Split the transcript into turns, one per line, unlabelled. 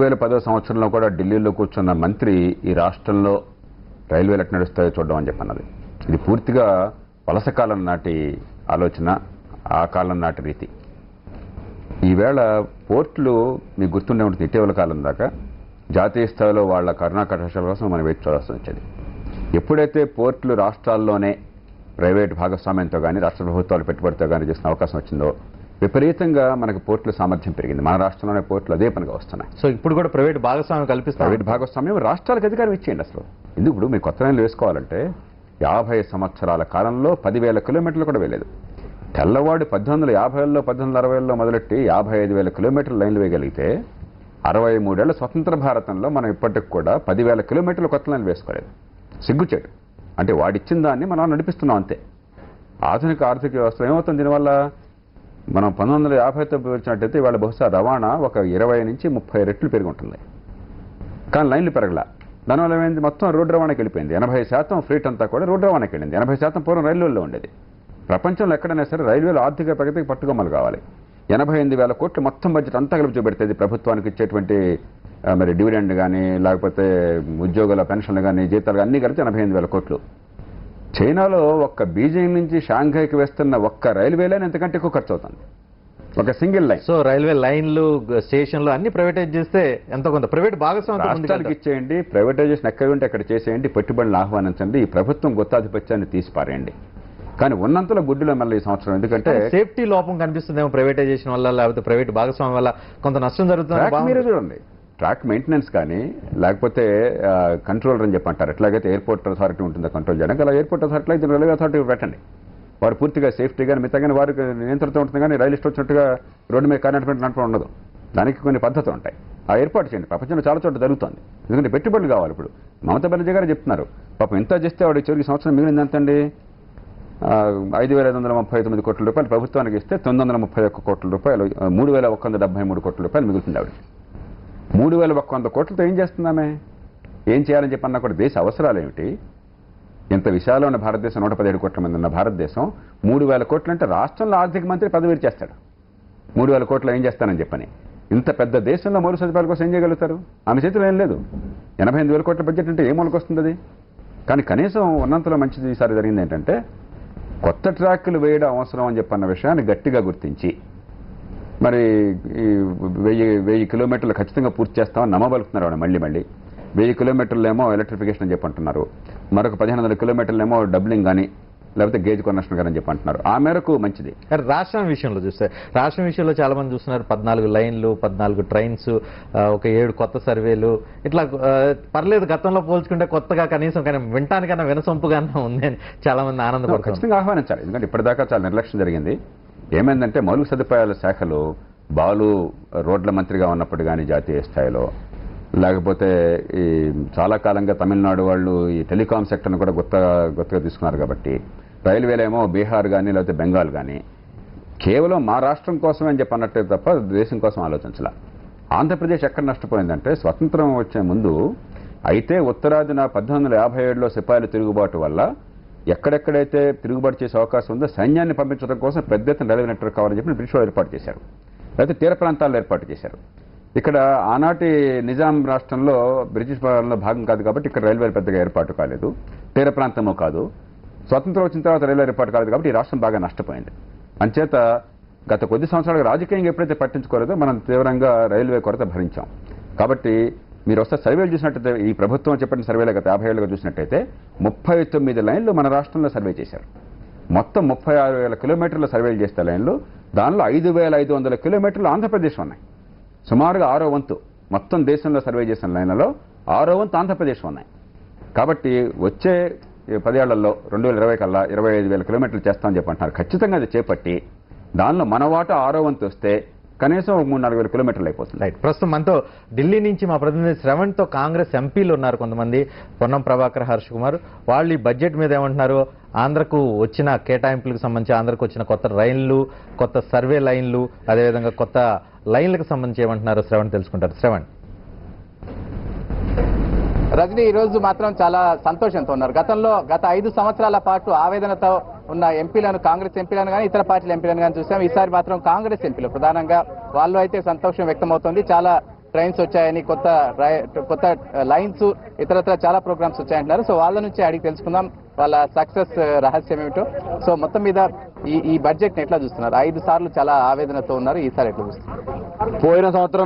2010 సంవత్సరంలో కూడా ఢిల్లీలో కూర్చున్న మంత్రి ఈ రాష్ట్రంలో రైల్వేలు ఎట్లా నడుస్తాయో చూడడం అని చెప్పన్నది. ఇది పూర్తిగా వలస కాలం నాటి ఆలోచన, ఆ కాలం నాటి రీతి. ఈవేళ పోర్టులు మీకు గుర్తుండే ఉంటుంది, ఇటీవల కాలం దాకా జాతీయ స్థాయిలో వాళ్ళ కరుణా కటాక్షాల కోసం మనం వేచి చూడాల్సి వచ్చేది. ఎప్పుడైతే పోర్టులు రాష్ట్రాల్లోనే ప్రైవేట్ భాగస్వామ్యంతో కానీ రాష్ట్ర ప్రభుత్వాలు పెట్టుబడితో కానీ చేసిన అవకాశం వచ్చిందో విపరీతంగా మనకు పోర్టుల సామర్థ్యం పెరిగింది. మన రాష్ట్రంలోనే పోర్టులు అదే పనిగా వస్తున్నాయి.
సో ఇప్పుడు కూడా ప్రైవేట్ భాగస్వామ్యం కల్పిస్తారు.
ప్రైవేట్ భాగస్వామ్యం రాష్ట్రాలకు అధికారం ఇచ్చేయండి. అసలు ఎందుకు ఇప్పుడు మీరు కొత్త లైన్లు వేసుకోవాలంటే 50 సంవత్సరాల కాలంలో 10,000 కిలోమీటర్లు కూడా వేయలేదు. తెల్లవాడు 1850లో 1860లో మొదలెట్టి 55,000 కిలోమీటర్ల లైన్లు వేయగలిగితే 63 ఏళ్ల స్వతంత్ర భారతంలో మనం ఇప్పటికి కూడా 10,000 కిలోమీటర్ల కొత్త లైన్లు వేసుకోలేదు. సిగ్గుచేటు. అంటే వాడిచ్చిన దాన్ని మనం నడిపిస్తున్నాం అంతే. ఆధునిక ఆర్థిక వ్యవస్థ ఏమవుతుంది దీనివల్ల? మనం 1950తో పోల్చినట్టయితే ఇవాళ బహుశా రవాణా ఒక 20 నుంచి 30 రెట్లు పెరిగి ఉంటుంది. కానీ లైన్లు పెరగల. దానివల్ల ఏమైంది? మొత్తం రోడ్డు రవాణాకి వెళ్ళిపోయింది. 80% ఫ్లీట్ అంతా కూడా రోడ్డు రవాణాకి వెళ్ళింది. 80% పూర్వం రైల్వేల్లో ఉండేది. ప్రపంచంలో ఎక్కడైనా సరే రైల్వేలు ఆర్థిక ప్రగతికి పట్టుకొమ్మలు కావాలి. 88,000 కోట్లు మొత్తం బడ్జెట్ అంతా కలిపి చూపెడుతుంది. ప్రభుత్వానికి ఇచ్చేటువంటి మరి డివిడెండ్ కానీ లేకపోతే ఉద్యోగుల పెన్షన్లు కానీ జీతాలు అన్నీ కలిపి 88,000 కోట్లు. చైనాలో ఒక్క బీజింగ్ నుంచి షాంఘైకి వేస్తున్న ఒక్క రైల్వే లైన్ ఎంతకంటే ఎక్కువ ఖర్చు అవుతుంది, ఒక సింగిల్ లైన్.
సో రైల్వే లైన్లు, స్టేషన్లు అన్ని ప్రైవేటైజ్ చేస్తే ఎంత కొంత ప్రైవేట్ భాగస్వామ్యం
ఇచ్చేయండి. ప్రైవేటైజేషన్ ఎక్కడ ఉంటే అక్కడ చేసేయండి, పెట్టుబడులను ఆహ్వానించండి, ఈ ప్రభుత్వం గుత్తాధిపత్యాన్ని తీసిపారేయండి. కానీ ఉన్నంతలో గుడ్డులో మళ్ళీ ఈ సంవత్సరం ఎందుకంటే
సేఫ్టీ లోపం కనిపిస్తుందేమో ప్రైవేటైజేషన్ వల్ల, లేకపోతే ప్రైవేట్ భాగస్వామ్యం వల్ల కొంత నష్టం జరుగుతుంది.
మీరు చూడండి, ట్రాక్ మెయింటెనెన్స్ కానీ లేకపోతే కంట్రోలర్ అని చెప్పంటారు. ఎట్లాగైతే ఎయిర్పోర్ట్ అథారిటీ ఉంటుందో కంట్రోల్ చేయడానికి, అలా ఎయిర్పోర్ట్ అథారిటీ అయితే రైల్వే అథారిటీ పెట్టండి. వారు పూర్తిగా సేఫ్టీ కానీ మిగతా కానీ వారికి నియంత్రణతో ఉంటుంది. కానీ రైలు ఇష్టం వచ్చినట్టుగా రోడ్డు మీద కార్నటువంటి నడపడం ఉండదు. దానికి కొన్ని పద్ధతులు ఉంటాయి. ఆ ఏర్పాటు చేయండి. ప్రపంచంలో చాలా చోట్ల జరుగుతుంది. ఎందుకంటే పెట్టుబడులు కావాలి. ఇప్పుడు మమతా బెనర్జీ గారు చెప్తున్నారు, పాపం ఎంత చేస్తే వాడు చివరికి సంవత్సరం మిగిలింది ఎంతండి? 5,539 కోట్ల రూపాయలు ప్రభుత్వానికి ఇస్తే 931 కోట్ల రూపాయలు, 3,173 కోట్ల రూపాయలు మిగులుతుంది ఆవిడ. 3,100 కోట్లతో ఏం చేస్తున్నామే? ఏం చేయాలని చెప్పన్నా కూడా దేశ అవసరాలు ఏమిటి? ఇంత విశాలమైన భారతదేశం, 117 కోట్ల మంది ఉన్న భారతదేశం 3,000 కోట్లు అంటే రాష్ట్రంలో ఆర్థిక మంత్రి పదవి చేస్తాడు. 3,000 కోట్లు ఏం చేస్తానని చెప్పని. ఇంత పెద్ద దేశంలో మౌలిక సదుపాయాల కోసం ఏం చేయగలుగుతారు? ఆమె చేతిలో ఏం లేదు. 88,000 కోట్ల బడ్జెట్ అంటే ఏ మూలకి వస్తుంది అది? కానీ కనీసం ఉన్నంతలో మంచిది ఈసారి జరిగింది ఏంటంటే కొత్త ట్రాక్లు వేయడం అవసరం అని చెప్పన్న విషయాన్ని గట్టిగా గుర్తించి మరి 1000 కిలోమీటర్లు ఖచ్చితంగా పూర్తి చేస్తామని నమ్మబలుకుతున్నారు ఆవిడ. మళ్ళీ 1000 కిలోమీటర్లేమో ఎలక్ట్రిఫికేషన్ అని చెప్పి అంటున్నారు. మరొక 1,500 కిలోమీటర్లేమో డబ్లింగ్ కానీ లేకపోతే గేజ్ కన్వర్షన్ కానీ చెప్పి అంటున్నారు. ఆ మేరకు మంచిది.
రాష్ట్రం విషయంలో చూస్తే, రాష్ట్రం విషయంలో చాలా మంది చూస్తున్నారు 14 లైన్లు, 14 ట్రైన్స్, ఒక 7 కొత్త సర్వేలు, ఇట్లా పర్లేదు గతంలో పోల్చుకుంటే కొత్తగా కనీసం కానీ వినటానికన్నా వినసొంపుగా ఉంది అని చాలా మంది ఆనందపడుతున్నారు.
ఖచ్చితంగా ఆహ్వానించాలి. ఎందుకంటే ఇప్పటిదాకా చాలా నిర్లక్ష్యం జరిగింది. ఏమైందంటే మౌలిక సదుపాయాల శాఖలు బాలు రోడ్ల మంత్రిగా ఉన్నప్పుడు కానీ జాతీయ స్థాయిలో, లేకపోతే ఈ చాలా కాలంగా తమిళనాడు వాళ్ళు ఈ టెలికాం సెక్టర్ను కూడా గుర్తుగా తీసుకున్నారు. కాబట్టి రైల్వేలేమో బీహార్ కానీ లేకపోతే బెంగాల్ కానీ కేవలం మా రాష్ట్రం కోసమే అని చెప్పి అన్నట్టే తప్ప దేశం కోసం ఆలోచించాల. ఆంధ్రప్రదేశ్ ఎక్కడ నష్టపోయిందంటే స్వతంత్రం వచ్చే ముందు అయితే ఉత్తరాదిన 1857లో సిపాయిల తిరుగుబాటు వల్ల ఎక్కడెక్కడైతే తిరుగుబాటు చేసే అవకాశం ఉందో సైన్యాన్ని పంపించడం కోసం పెద్ద ఎత్తున రైల్వే నెట్వర్క్ కావాలని చెప్పి బ్రిటిష్ వాళ్ళు ఏర్పాటు చేశారు. లేకపోతే తీర ప్రాంతాల్లో ఏర్పాటు చేశారు. ఇక్కడ ఆనాటి నిజాం రాష్ట్రంలో బ్రిటిష్ పాలనలో భాగం కాదు కాబట్టి ఇక్కడ రైల్వే పెద్దగా ఏర్పాటు కాలేదు, తీర ప్రాంతమో కాదు. స్వతంత్రం వచ్చిన తర్వాత రైల్వే ఏర్పాటు కాలేదు కాబట్టి ఈ రాష్ట్రం బాగా నష్టపోయింది. అంచేత గత కొద్ది సంవత్సరాలుగా రాజకీయంగా ఎప్పుడైతే పట్టించుకోలేదో మనం తీవ్రంగా రైల్వే కొరత భరించాం. కాబట్టి మీరు వస్తే సర్వేలు చూసినట్టయితే ఈ ప్రభుత్వం చెప్పిన సర్వేలో గత 50 ఏళ్ళుగా చూసినట్టయితే 39 లైన్లు మన రాష్ట్రంలో సర్వే చేశారు. మొత్తం 36,000 కిలోమీటర్ల సర్వేలు చేస్తే లైన్లు, దానిలో 5,500 కిలోమీటర్లు ఆంధ్రప్రదేశ్ ఉన్నాయి. సుమారుగా 6వ వంతు మొత్తం దేశంలో సర్వే చేసిన లైన్లలో 6వ వంతు ఆంధ్రప్రదేశ్ ఉన్నాయి. కాబట్టి వచ్చే 10 ఏళ్లలో 2020 కల్లా 25,000 కిలోమీటర్లు చేస్తామని చెప్పంటున్నారు. ఖచ్చితంగా అది చేపట్టి దానిలో మన వాటా 6వ వంతు వస్తే కనీసం 3,000-4,000 కిలోమీటర్లు అయిపోతుంది.
రైట్. ప్రస్తుతం మనతో ఢిల్లీ నుంచి మా ప్రతినిధి శ్రవణ్తో కాంగ్రెస్ ఎంపీలు ఉన్నారు కొంతమంది, పొన్నం ప్రభాకర్, హర్ష్ కుమార్. వాళ్ళు ఈ బడ్జెట్ మీద ఏమంటున్నారు, ఆంధ్రకు వచ్చిన కేటాయింపులకు సంబంధించి, ఆంధ్రకు వచ్చిన కొత్త రైళ్లు, కొత్త సర్వే లైన్లు, అదేవిధంగా కొత్త లైన్లకు సంబంధించి ఏమంటున్నారు శ్రవణ్ తెలుసుకుంటారు. శ్రవణ్.
రజనీ ఈ రోజు మాత్రం చాలా సంతోషంతో ఉన్నారు. గత 5 సంవత్సరాల పాటు ఆవేదనతో ఉన్న ఎంపీలను, కాంగ్రెస్ ఎంపీలను కానీ ఇతర పార్టీల ఎంపీలను కానీ చూసాం. ఈసారి మాత్రం కాంగ్రెస్ ఎంపీలు ప్రధానంగా వాళ్ళు అయితే సంతోషం వ్యక్తమవుతోంది. చాలా ట్రైన్స్ వచ్చాయని, కొత్త లైన్స్, ఇతరత్ర చాలా ప్రోగ్రామ్స్ వచ్చాయంటున్నారు. సో వాళ్ళ నుంచి అడిగి తెలుసుకుందాం వాళ్ళ సక్సెస్ రహస్యం ఏమిటో. సో మొత్తం మీద ఈ బడ్జెట్ ని ఎట్లా చూస్తున్నారు? 5 సార్లు చాలా ఆవేదనతో ఉన్నారు, ఈసారి ఎట్లా చూస్తున్నారు?
పోయిన సంవత్సరం